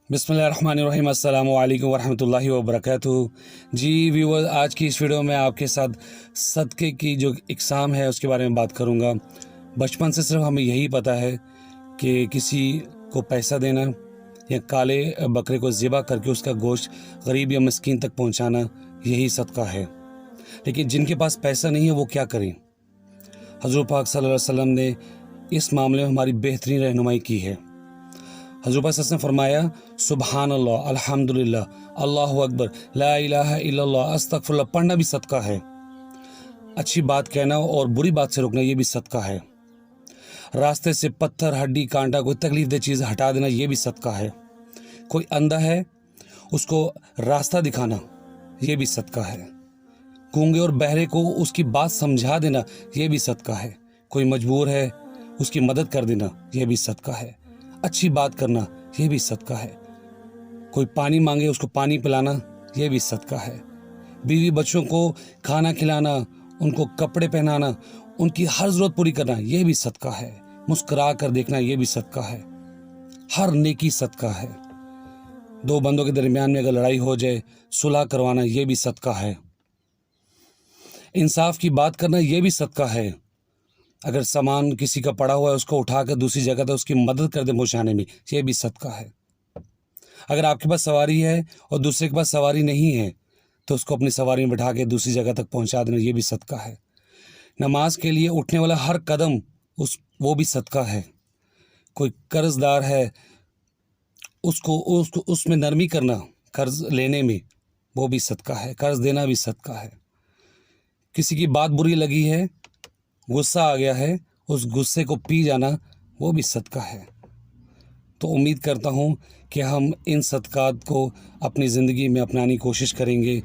बिस्मिल्लाहिर्रहमानिर्रहीम अस्सलामु अलैकुम वरहमतुल्लाहि वबरकातुहू। जी व्यूअर, आज की इस वीडियो में आपके साथ सदक़े की जो इक़साम है उसके बारे में बात करूँगा। बचपन से सिर्फ हमें यही पता है कि किसी को पैसा देना या काले बकरे को ज़िबा करके उसका गोश्त गरीब या मिस्कीन तक पहुँचाना, यही सदका है। लेकिन जिनके पास पैसा नहीं है वो क्या करें? हज़रत पाक सल्लल्लाहु अलैहि वसल्लम ने इस मामले में हमारी बेहतरीन रहनुमाई की है। हज़रत पाक ने फरमाया, सुबहान अल्लाह, अल्हम्दुलिल्लाह, अल्लाहु अकबर, ला इलाहा इल्लल्लाह, अस्तगफिरुल्लाह पढ़ना भी सदका है। अच्छी बात कहना और बुरी बात से रोकना, ये भी सदका है। रास्ते से पत्थर, हड्डी, कांटा, कोई तकलीफ दे चीज़ हटा देना, ये भी सदका है। कोई अंधा है उसको रास्ता दिखाना, ये भी सदका है। गूंगे और बहरे को उसकी बात समझा देना, ये भी सदका है। कोई मजबूर है उसकी मदद कर देना, ये भी सदका है। अच्छी बात करना, ये भी सदका है। कोई पानी मांगे उसको पानी पिलाना, ये भी सदका है। बीवी बच्चों को खाना खिलाना, उनको कपड़े पहनाना, उनकी हर ज़रूरत पूरी करना, ये भी सदका है। मुस्कुरा कर देखना, ये भी सदका है। हर नेकी सदका है। दो बंदों के दरमियान में अगर लड़ाई हो जाए, सुलह करवाना, ये भी सदका है। इंसाफ की बात करना, ये भी सदका है। अगर सामान किसी का पड़ा हुआ है उसको उठाकर दूसरी जगह तक उसकी मदद कर दे पहुँचाने में, ये भी सदका है। अगर आपके पास सवारी है और दूसरे के पास सवारी नहीं है तो उसको अपनी सवारी में बिठा के दूसरी जगह तक पहुँचा देना, ये भी सदका है। नमाज के लिए उठने वाला हर कदम वो भी सदका है। कोई कर्जदार है उसको उसमें नरमी करना, कर्ज लेने में, वो भी सदका है। कर्ज देना भी सदका है। किसी की बात बुरी लगी है, गुस्सा आ गया है, उस गुस्से को पी जाना, वो भी सदका है। तो उम्मीद करता हूँ कि हम इन सदक़ात को अपनी ज़िंदगी में अपनाने की कोशिश करेंगे।